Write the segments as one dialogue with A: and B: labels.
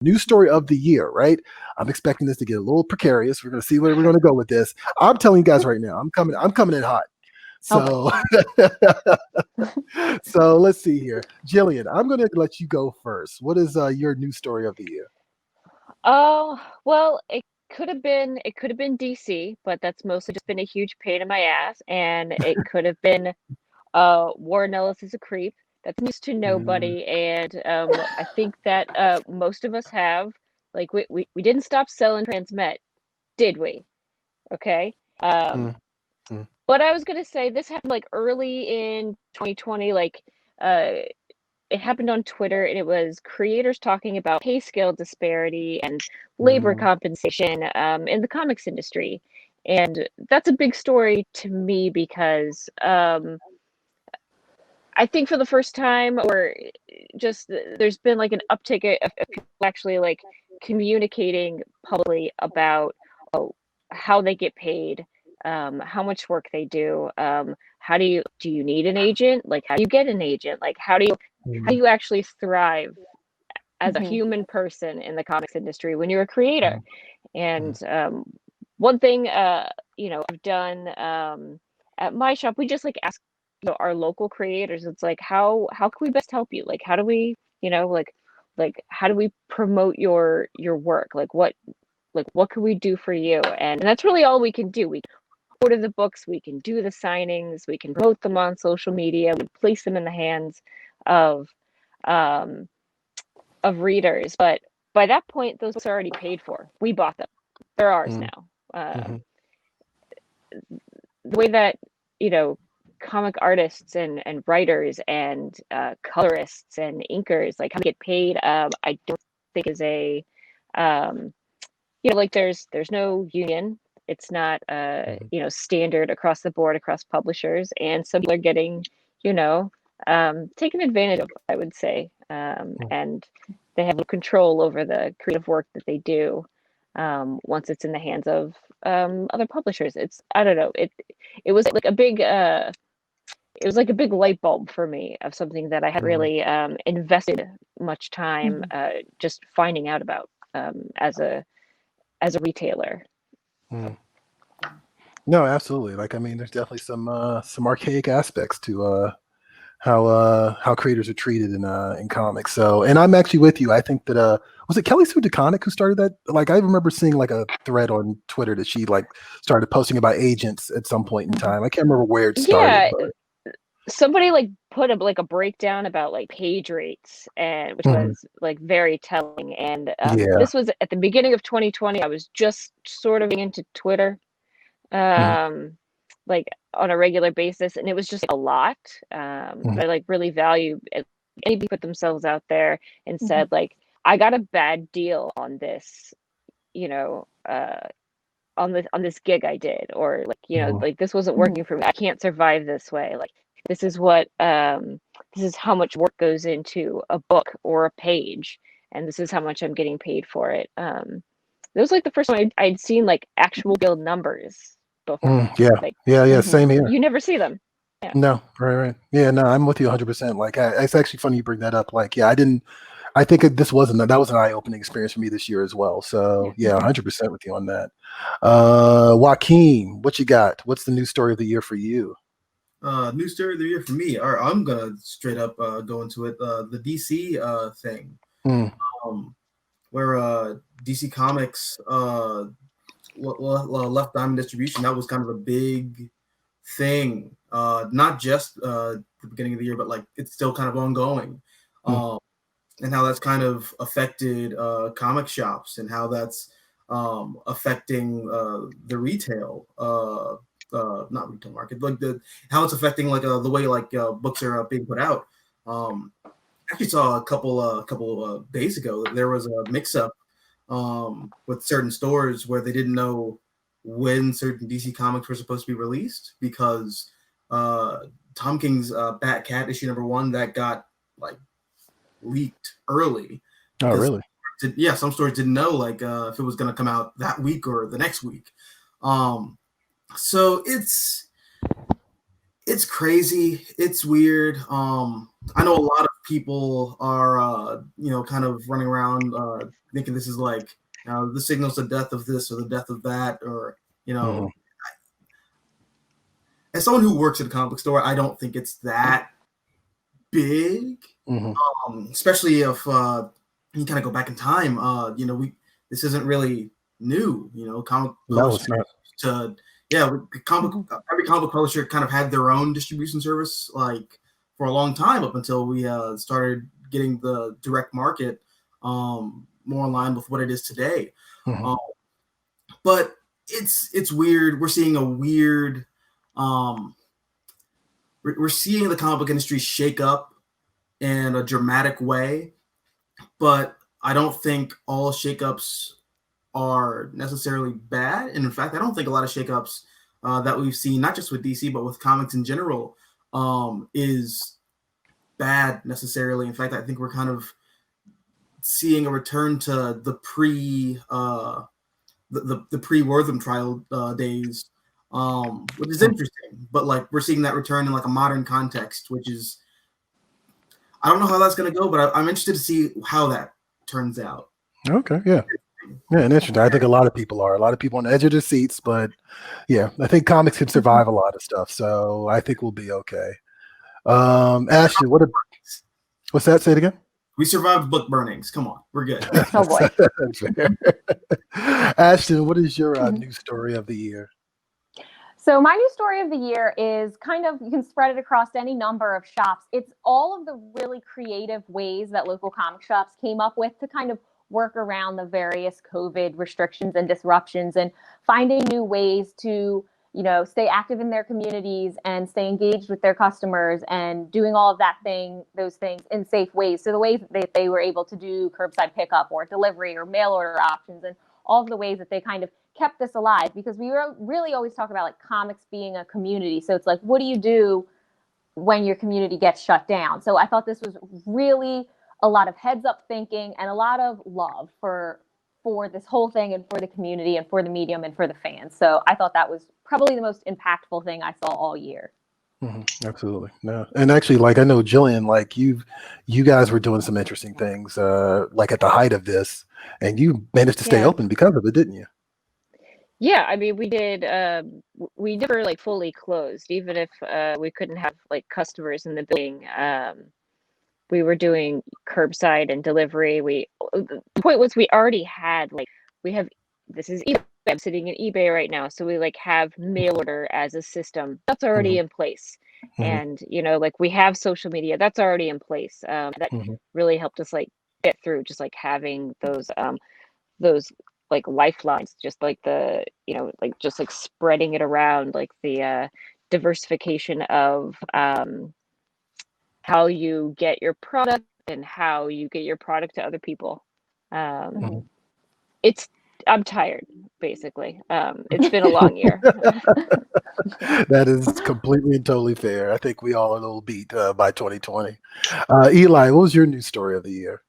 A: news story of the year, right? I'm expecting this to get a little precarious. We're going to see where we're going to go with this. I'm telling you guys right now, I'm coming in hot. So, so let's see here. Jillian, I'm going to let you go first. What is your news story of the year?
B: Oh, well, it could have been DC, but that's mostly just been a huge pain in my ass. And it could have been Warren Ellis is a creep. That's news to
A: Mm,
B: nobody. And I think that most of us have, like, we didn't stop selling Transmet, did we? Okay. Um,
A: mm, mm,
B: but I was gonna say this happened like early in 2020, like uh it happened on Twitter, and it was creators talking about pay scale disparity and labor
A: mm,
B: compensation in the comics industry. And that's a big story to me because I think for the first time, or just there's been like an uptick of people actually like communicating publicly about oh, how they get paid, how much work they do, how do you need an agent? Like how do you get an agent? Like how do
A: mm,
B: you actually thrive as a
C: Mhm.
B: human person in the comics industry when you're a creator?
A: mm, mm,
B: And one thing I've done at my shop, we just like ask our local creators. It's like how can we best help you? Like how do we how do we promote your work? What can we do for you? And that's really all we can do. We can order the books, we can do the signings, we can promote them on social media, we place them in the hands of um, of readers. But by that point, those books are already paid for. We bought them; they're ours
A: mm,
B: now.
A: mhm,
B: The way that you know comic artists and writers and colorists and inkers like how they get paid, I don't think is a um, like there's no union. It's not
A: mhm,
B: standard across the board across publishers, and some people are getting you know taken advantage of, I would say,
A: mm.
B: and they have no control over the creative work that they do once it's in the hands of other publishers. It's I don't know. It was like a big light bulb for me of something that I had
A: Mm,
B: really invested much time
C: Mhm.
B: just finding out about as a retailer.
A: mm. No, absolutely. Like, I mean, there's definitely some archaic aspects to how creators are treated in comics. So, and I'm actually with you. I think that was it Kelly Sue DeConnick who started that? Like, I remember seeing like a thread on Twitter that she like started posting about agents at some point in
C: Mhm.
A: time. I can't remember where it started,
B: Yeah,
A: but
B: somebody like put up like a breakdown about like page rates, and which
A: Mhm.
B: was like very telling. And
A: Yeah.
B: this was at the beginning of 2020. I was just sort of into Twitter,
A: Mhm,
B: um, like on a regular basis, and it was just a lot.
A: mhm,
B: I like really value it. Anybody put themselves out there and
C: Mhm.
B: said like, I got a bad deal on this, you know, on this gig I did, or like
A: mhm,
B: like this wasn't
C: Mhm.
B: working for me. I can't survive this way. Like this is what this is how much work goes into a book or a page, and this is how much I'm getting paid for it. It was like the first time I'd seen like actual real numbers before.
A: yeah,
B: Like
A: yeah, yeah.
C: Mhm.
A: Same here.
B: you never see them. Yeah.
A: No, right, right. Yeah, no, I'm with you 100%. Like, it's actually funny you bring that up. Like, yeah, I didn't. I think this wasn't that was an eye-opening experience for me this year as well. So, yeah,
C: Mhm.
A: 100% with you on that. Joaquin, what you got? What's the news story of the year for you?
D: New story of the year for me. Or I'm gonna straight up go into it. The DC thing,
A: Mm,
D: um, where DC Comics left Diamond Distribution. That was kind of a big thing. Not just the beginning of the year, but like it's still kind of ongoing.
A: mm,
D: Um, and how that's kind of affected comic shops and how that's affecting the retail not retail market, like the how it's affecting like the way like books are being put out. um actually saw a couple days ago that there was a mix up with certain stores where they didn't know when certain DC comics were supposed to be released because uh Tom King's Bat Cat issue #1 that got like leaked early
A: oh,
D: because
A: really?
D: some stores didn't know like if it was going to come out that week or the next week. Um, so it's crazy. It's weird. I know a lot of people are kind of running around thinking this is like the signals the death of this or the death of that, or as someone who works at a comic book store, I don't think it's that big. Especially if you kind of go back in time. This isn't really new. Comic
A: no, it's not.
D: Every comic book publisher kind of had their own distribution service, like for a long time, up until we started getting the direct market more in line with what it is today. But it's weird. We're seeing a weird. We're seeing the comic book industry shake up in a dramatic way, but I don't think all shakeups are necessarily bad. And in fact, I don't think a lot of shakeups that we've seen, not just with DC, but with comics in general, is bad necessarily. In fact, I think we're kind of seeing a return to the pre-Wortham trial days, which is interesting. But like we're seeing that return in like a modern context, which is, I don't know how that's going to go, but I'm interested to see how that turns out.
A: Okay, yeah, and interesting. I think a lot of people on the edge of their seats, but yeah, I think comics can survive a lot of stuff, so I think we'll be okay. Ashton, what's that? Say it again.
D: We survived book burnings. Come on, we're good.
B: Oh boy.
A: Ashton, what is your news story of the year?
C: So my new story of the year is kind of, you can spread it across any number of shops. It's all of the really creative ways that local comic shops came up with to kind of work around the various COVID restrictions and disruptions, and finding new ways to, stay active in their communities and stay engaged with their customers, and doing all of those things in safe ways. So the ways that they were able to do curbside pickup or delivery or mail order options, and all of the ways that they kind of kept this alive, because we really always talk about like comics being a community. So it's like, what do you do when your community gets shut down? So I thought this was really a lot of heads up thinking and a lot of love for this whole thing, and for the community, and for the medium, and for the fans. So I thought that was probably the most impactful thing I saw all year.
A: Absolutely. No. And actually, like, I know Jillian, like you guys were doing some interesting things, like at the height of this, and you managed to stay open because of it, didn't you?
B: Yeah, I mean, we did. We never like fully closed, even if we couldn't have like customers in the building. We were doing curbside and delivery. The point was, we already had this is eBay. I'm sitting in eBay right now, so we like have mail order as a system that's already in place, and we have social media that's already in place. That really helped us like get through, just like having those like lifelines, just like the just like spreading it around, like the diversification of how you get your product and how you get your product to other people. I'm tired, basically. It's been a long year.
A: That is completely and totally fair. I think we all are a little beat by 2020. Eli, what was your news story of the year?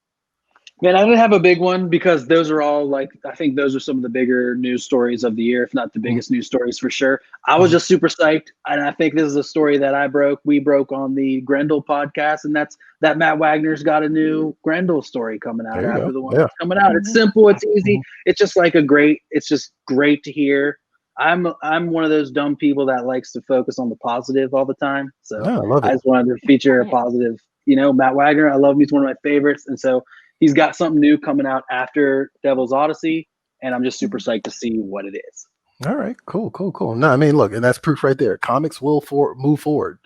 E: Man, I didn't have a big one, because those are all I think those are some of the bigger news stories of the year, if not the biggest news stories for sure. I was just super psyched. And I think this is a story that we broke on the Grendel podcast. And that's that Matt Wagner's got a new Grendel story coming out after the one that's coming out. It's simple. It's easy. It's just like it's just great to hear. I'm one of those dumb people that likes to focus on the positive all the time. So
A: I love it.
E: I just wanted to feature a positive, Matt Wagner. I love him. He's one of my favorites. And so he's got something new coming out after Devil's Odyssey, and I'm just super psyched to see what it is.
A: All right, cool. No, I mean, look, and that's proof right there. Comics will move forward.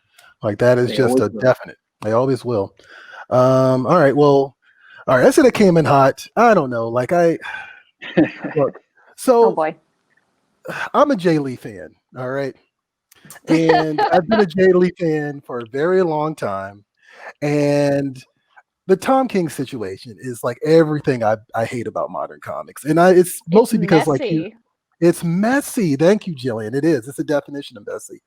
A: Like, that is just a definite. They always will. All right, well, all right. I said it came in hot. I don't know. Like, look. So,
C: oh boy.
A: I'm a Jay Lee fan. All right, and I've been a Jay Lee fan for a very long time, and the Tom King situation is like everything I hate about modern comics. And it's mostly because
B: messy.
A: It's messy. Thank you, Jillian. It is. It's a definition of messy.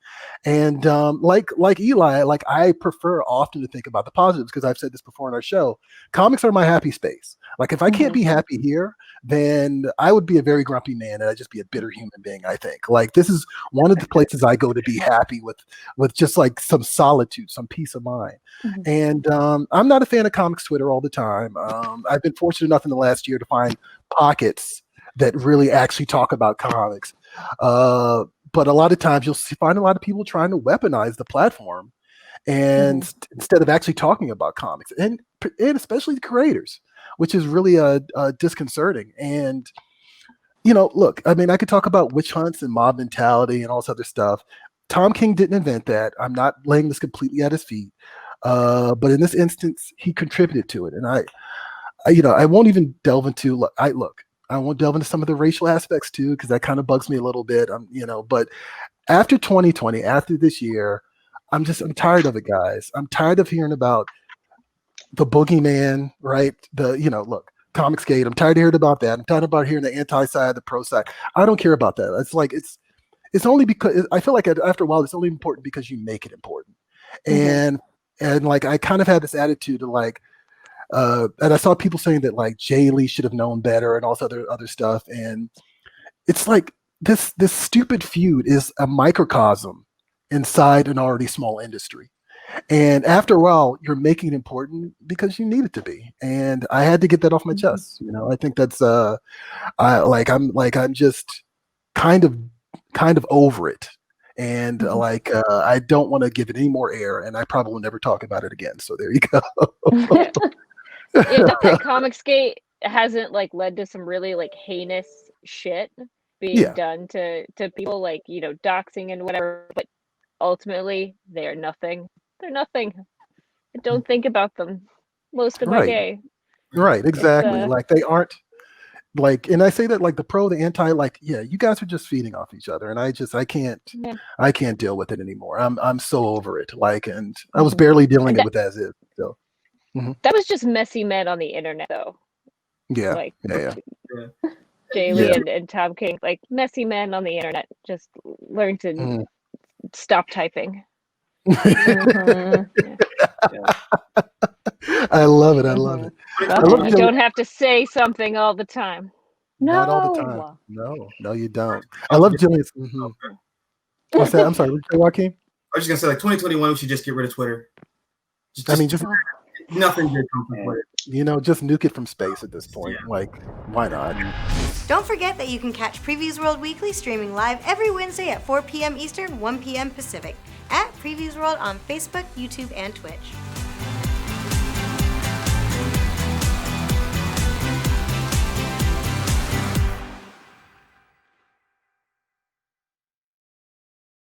A: And like Eli, like I prefer often to think about the positives, because I've said this before in our show. Comics are my happy space. Like if I can't be happy here, then I would be a very grumpy man, and I'd just be a bitter human being. I think like this is one of the places I go to be happy with just like some solitude, some peace of mind.
C: Mhm.
A: And I'm not a fan of comics Twitter all the time. I've been fortunate enough in the last year to find pockets that really actually talk about comics. But a lot of times you'll find a lot of people trying to weaponize the platform, and instead of actually talking about comics, and especially the creators, which is really disconcerting. And look, I mean, I could talk about witch hunts and mob mentality and all this other stuff. Tom King didn't invent that. I'm not laying this completely at his feet, but in this instance, he contributed to it. And I won't even delve into. I won't delve into some of the racial aspects too, because that kind of bugs me a little bit. But after 2020, after this year, I'm tired of it, guys. I'm tired of hearing about the boogeyman, right? Look, Comicsgate. I'm tired of hearing about that. I'm tired about hearing the anti side, the pro side. I don't care about that. It's like it's only because I feel like after a while, it's only important because you make it important. And like I kind of had this attitude of like. And I saw people saying that like Jay Lee should have known better and all this other stuff. And it's like this stupid feud is a microcosm inside an already small industry. And after a while, you're making it important because you need it to be. And I had to get that off my chest. I think that's I'm just kind of over it. And I don't want to give it any more air, and I probably will never talk about it again. So there you go.
B: Not that Comicsgate hasn't like led to some really like heinous shit being done to people, like doxing and whatever, but ultimately they're nothing. They're nothing. I don't think about them most of my day.
A: Right, exactly. Like they aren't like, and I say that like the pro, the anti, like, yeah, you guys are just feeding off each other, and I can't deal with it anymore. I'm so over it. Like, and I was barely dealing with as is. So
B: that was just messy men on the internet, though.
A: Yeah,
B: like,
A: yeah.
B: Jay Lee and Tom King, like messy men on the internet. Just learn to stop typing.
A: I love it. I love it.
B: You don't have to say something all the time.
A: Not all the time. No, you don't. I love Jillian's. What's that? I'm sorry. What did you say, Joaquin?
D: I was just gonna say, like 2021, we should just get rid of Twitter. Just nothing good comes from Twitter.
A: Just nuke it from space at this point. Yeah. Like, why not?
F: Don't forget that you can catch Previews World Weekly streaming live every Wednesday at 4 p.m. Eastern, 1 p.m. Pacific at Previews World on Facebook, YouTube, and Twitch.